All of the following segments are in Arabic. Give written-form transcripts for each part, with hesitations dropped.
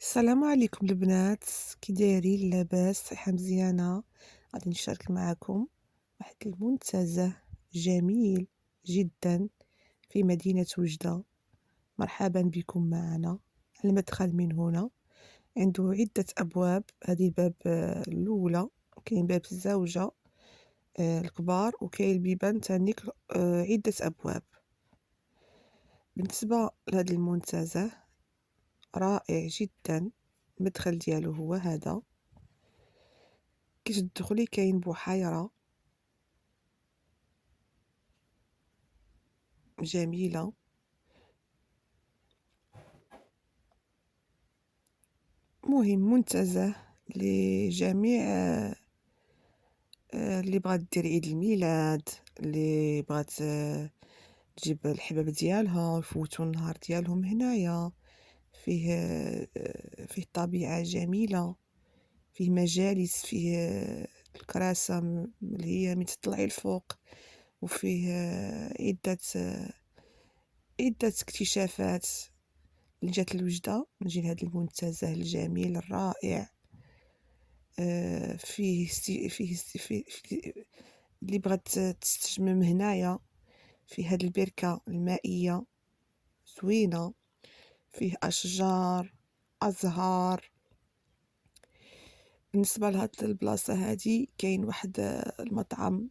السلام عليكم البنات، كي دايرين؟ لاباس؟ صحة مزيانة؟ غادي نشارك معكم واحد المنتزه جميل جدا في مدينة وجدة. مرحبا بكم معنا. المدخل من هنا عنده عدة أبواب. هذه الباب الأولى، كاين باب الزوجة الكبار، وكاين البيبان تانيك عدة أبواب. بالنسبة لهذا المنتزه رائع جدا. المدخل ديالو هو هذا. كي تدخلي كاين بحيرة جميلة. مهم منتزه لجميع اللي بغات دير عيد الميلاد، اللي بغات تجيب الحباب ديالها يفوتوا النهار ديالهم هنايا. فيه طبيعة جميلة، فيه مجالس، فيه الكراسة اللي هي من تطلعي الفوق، وفيه عدة اكتشافات. جات الوجدة نجي لهذا المنتزه الجميل الرائع. فيه اللي بغات تستجمم هنايا. فيه هاد البركة المائية زوينة، فيه أشجار، أزهار. بالنسبة لهاد البلاصة هادي كاين واحد المطعم،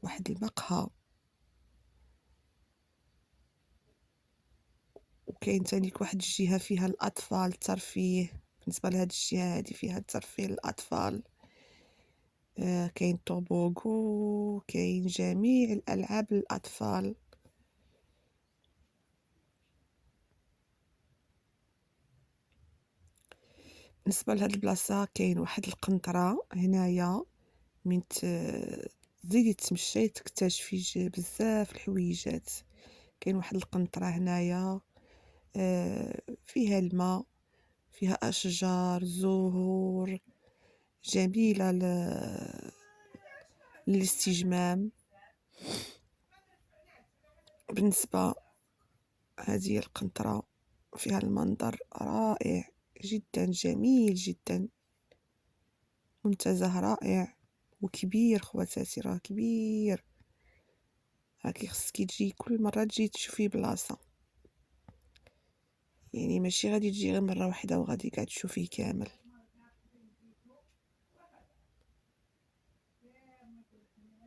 واحد المقهى، وكاين تانيك واحد الجهة فيها الأطفال الترفيه. بالنسبة لهاد الجهة هادي فيها الترفيه للأطفال. كاين طوبوغو، كاين جميع الألعاب للأطفال. بالنسبة لهاد البلاصة كاين واحد القنطرة هنايا، من تزيدي تمشي تكتشفي بزاف الحويجات. كاين واحد القنطرة هنايا فيها الماء، فيها أشجار، زهور جميلة للاستجمام. بالنسبة هذه القنطرة فيها المنظر رائع جدا، جميل جدا، منتزه رائع وكبير. خواتاتي راه كبير، هاكي خصكي تجي كل مرة تجي تشوفي بلاصة، يعني ماشي غادي تجي غير مرة واحدة وغادي قاعد تشوفيه كامل.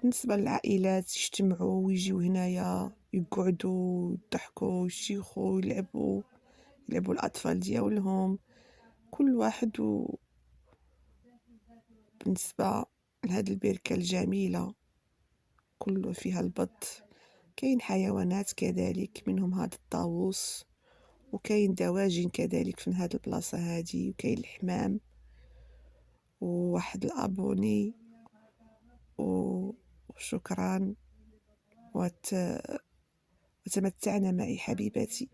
بالنسبة للعائلات يجتمعوا ويجيو هنايا يقعدوا يضحكوا يشيخوا يلعبوا الأطفال ديالهم، كل واحد بالنسبة لهاد البركة الجميلة كله فيها البط. كاين حيوانات كذلك، منهم هاد الطاووس، وكاين دواجن كذلك في هاد البلاصة هادي، وكاين الحمام وواحد الأبوني. وشكرا وتمتعنا معي حبيباتي.